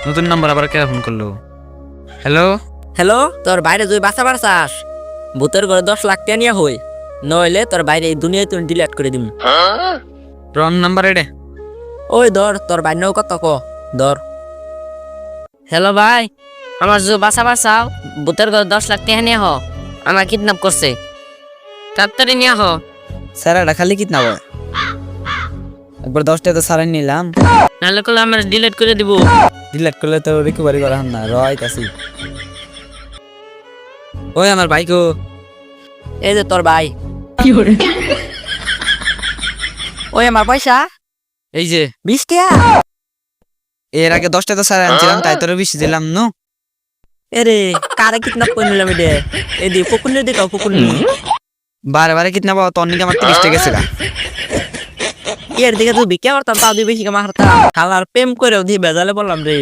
নতুন নাম্বার আবার কে ফোন করলো? হ্যালো, হ্যালো, তোর বাইরে তুই বাঁচা পারছাস? ভূতের ঘরে 10 লাখ টাকা নিয়ে হই, নইলে তোর বাইরে এই দুনিয়ায় তুই ডিলিট করে দিম। রং নাম্বার এডে। ওই ধর তোর বাইরেও কত ক ধর। হ্যালো ভাই, আমার যে বাসা বাসাও, ভূতের ঘরে 10 লাখ টাকা নিয়ে হ, আমার কিডন্যাপ করছে, তাড়াতাড়ি নিয়ে হ। স্যার এটা খালি কিত নাও একবার 10টা তো সারাই নিলাম, নাহলে করলে আমার ডিলিট করে দিব। ডিলিট করলে তো রিকভারি করা হন না, রয়তাছি। ওই আমার বাইকও এই যে তোর ভাই। ওই আমার পয়সা এই যে 20 টাকা। এর আগে 10টা তো সারাই আনছিলাম, তাই তোর বেশি দিলাম নো। এরে কারে কিডন্যাপ করে নিলাম এডে? এদি পুকুর দিকে পুকুর বারে বারে কিত নাও তোর নিকে আমার 30 টাকা গেছিল। এর দিকে তুই বিকে করতাম, তাও দিয়ে বেশি কামা হারতাম। খালার প্রেম করেও দিয়ে বেজালে বললাম রে।